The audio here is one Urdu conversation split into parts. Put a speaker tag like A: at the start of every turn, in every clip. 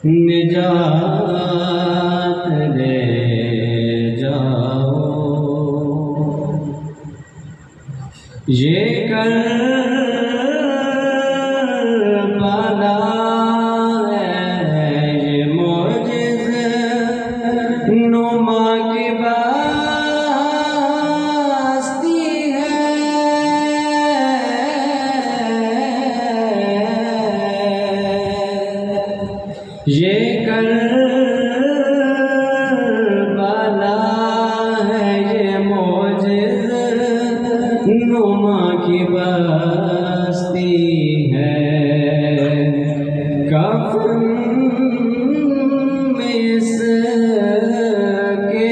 A: نجات لے جاؤ، یہ کربلا ہے، یہ معجزہ نما کی بستی ہے، یہ کربلا ہے، یہ معجزہ نما کی بستی ہے، کفن میں اس کے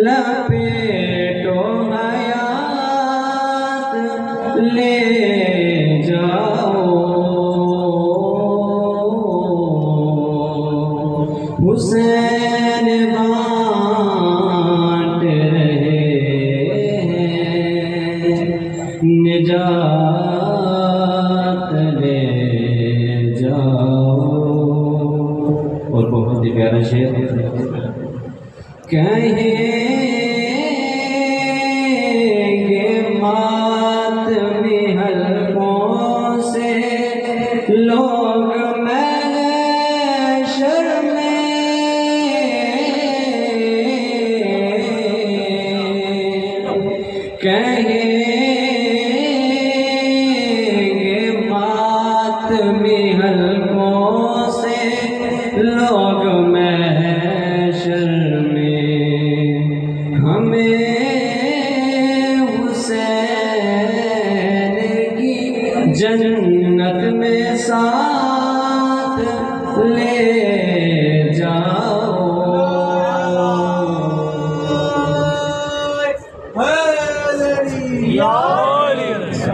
A: لپیٹو، حیات لے جاؤ، حسین بانٹ رہے ہیں، نجات لے جاؤ۔ اور بہت ہی پیارا شعر، کہیں گے ماتمی حلقوں سے لوگ محشر میں، کہیں گے ماتمی حلقوں سے لوگ محشر میں، ہمیں حسین کی جنت میں ساتھ لے جاؤ،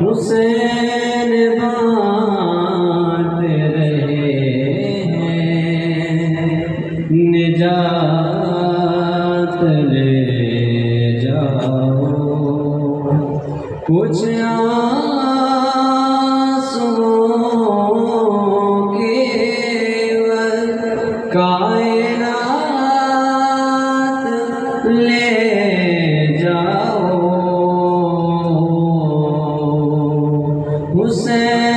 A: حسین بانٹ رہے ہیں، نجات لے جاؤ، کچھ آنسوؤں کے کائنات لے جاؤ، حسین